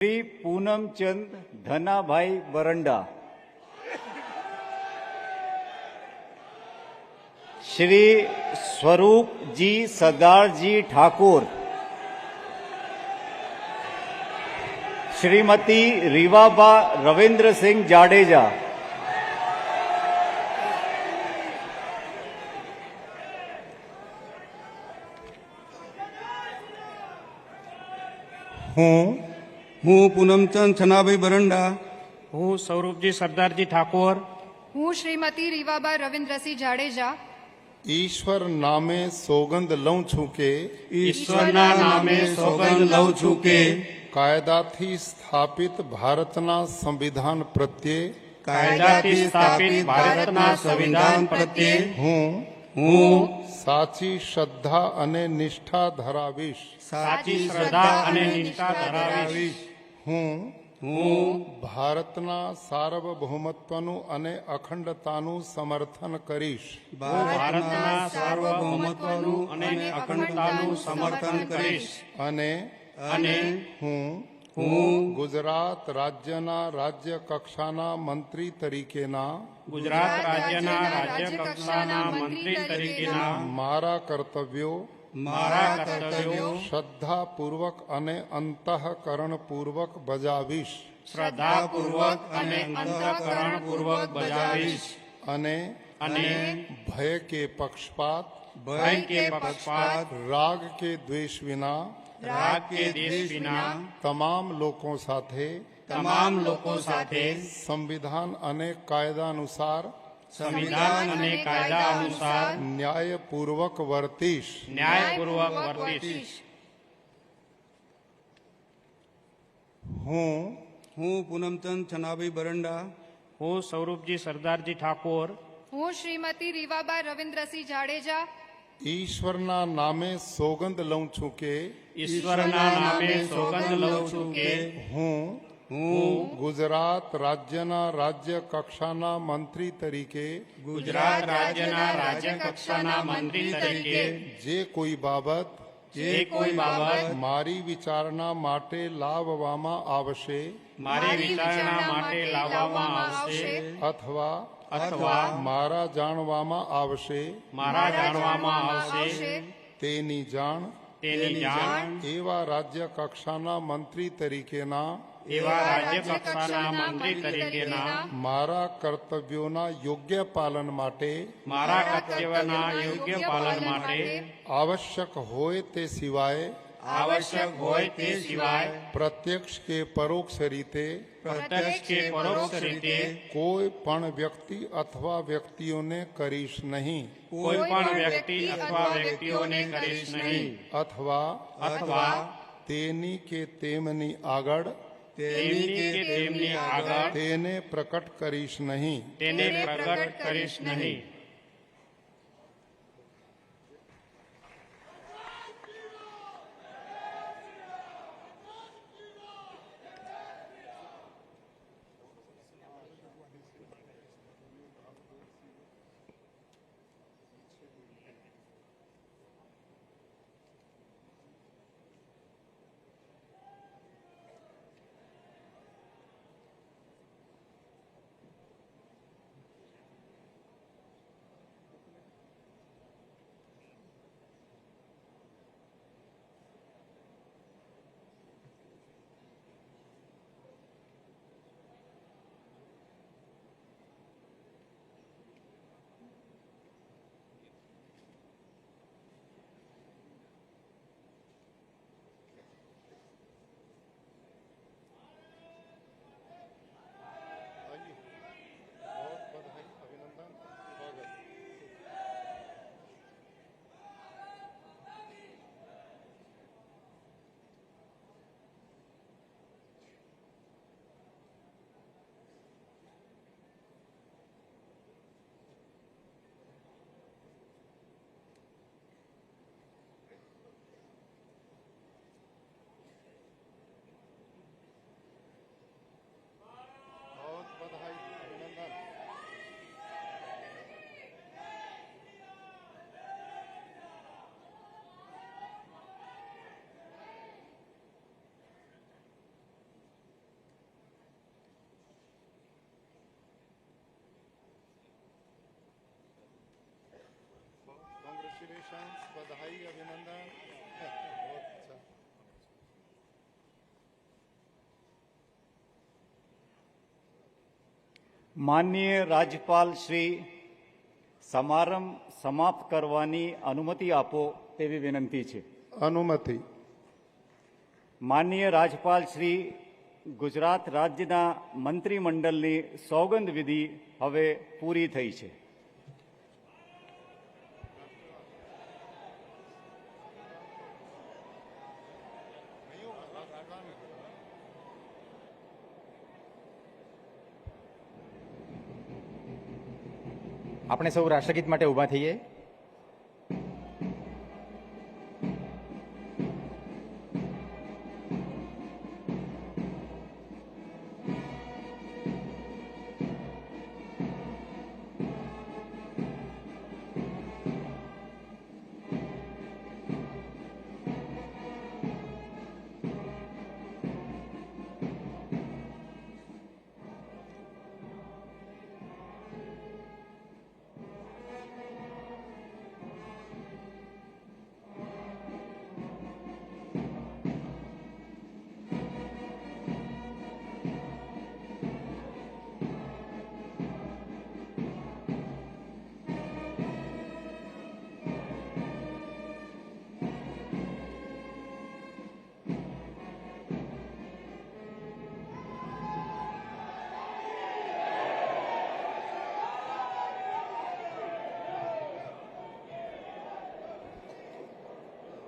શ્રી પૂનમચંદ ધનાભાઈ બરંડા, શ્રી સ્વરૂપજી સરદારજી ઠાકોર, શ્રીમતી રીવાબા રવિન્દ્રસિંહ જાડેજા, હું પૂનમચંદ છનાભાઈ બરંડા, હું સ્વરૂપજી સરદારજી ઠાકોર, હું શ્રીમતી રીવાબા રવિન્દ્રસિંહ જાડેજા ઈશ્વર નામે સોગંદ લઉં છું કે ઈશ્વરના નામે સોગંદ લઉં છું કે કાયદાથી સ્થાપિત ભારતના સંવિધાન પ્રત્યે કાયદાથી સ્થાપિત ભારતના સંવિધાન પ્રત્યે હું સાચી શ્રદ્ધા અને નિષ્ઠા ધરાવીશ. સાચી શ્રદ્ધા અને નિષ્ઠા ધરાવીશ. હું ભારતના સાર્વભૌમત્વનું અને અખંડતાનું સમર્થન કરીશ. ભારતના સાર્વભૌમત્વનું અને અખંડતાનું સમર્થન કરીશ. અને હું ગુજરાત રાજ્યના રાજ્ય કક્ષાના મંત્રી તરીકેના ગુજરાત રાજ્યના રાજ્ય કક્ષાના મંત્રી તરીકેના મારા કર્તવ્યો શ્રદ્ધાપૂર્વક અને અંતઃકરણપૂર્વક બજાવીશ. શ્રદ્ધાપૂર્વક અને અંતઃકરણપૂર્વક બજાવીશ. અને ભય કે પક્ષપાત રાગ કે દ્વેષ વિના તમામ લોકો સાથે સંવિધાન અને કાયદા અનુસાર ન્યાયપૂર્વક વર્તીશ. હું પૂનમચંદ છનાભાઈ બરંડા, હું સ્વરૂપજી સરદારજી ઠાકોર, હું શ્રીમતી રીવાબા રવિન્દ્રસિંહ જાડેજા ઈશ્વરના નામે સોગંદ લઉં છું કે ઈશ્વરના નામે સોગંદ લઉં છું કે હું ગુજરાત રાજ્યના રાજ્ય કક્ષાના મંત્રી તરીકે ગુજરાત રાજ્યના રાજ્ય કક્ષાના મંત્રી તરીકે જે કોઈ બાબત મારી વિચારણા માટે લાવવામાં આવશે અથવા મારા જાણવામાં આવશે તેની જાણ એવા રાજ્ય કક્ષાના મંત્રી તરીકેના મારા કર્તવ્યોના યોગ્ય પાલન માટે આવશ્યક હોય તે સિવાય પ્રત્યક્ષ કે પરોક્ષ રીતે કોઈ પણ વ્યક્તિ અથવા વ્યક્તિઓને કરીશ નહીં. અથવા તેની કે તેમની આગળ તેને પ્રકટ કરીશ નહીં. कॉन्ग्रेचुलेशंस, बधाई, अभिनंदन। बहुत अच्छा। માનનીય રાજ્યપાલ શ્રી સમારંભ સમાપ્ત કરવાની અનુમતિ આપો તેવી વિનંતી છે. अनुमति। માનનીય રાજ્યપાલ શ્રી ગુજરાત રાજ્યના મંત્રીમંડળની સોગંદ વિધિ હવે પૂરી થઈ છે. આપણે સૌ રાષ્ટ્રગીત માટે ઊભા થઈએ.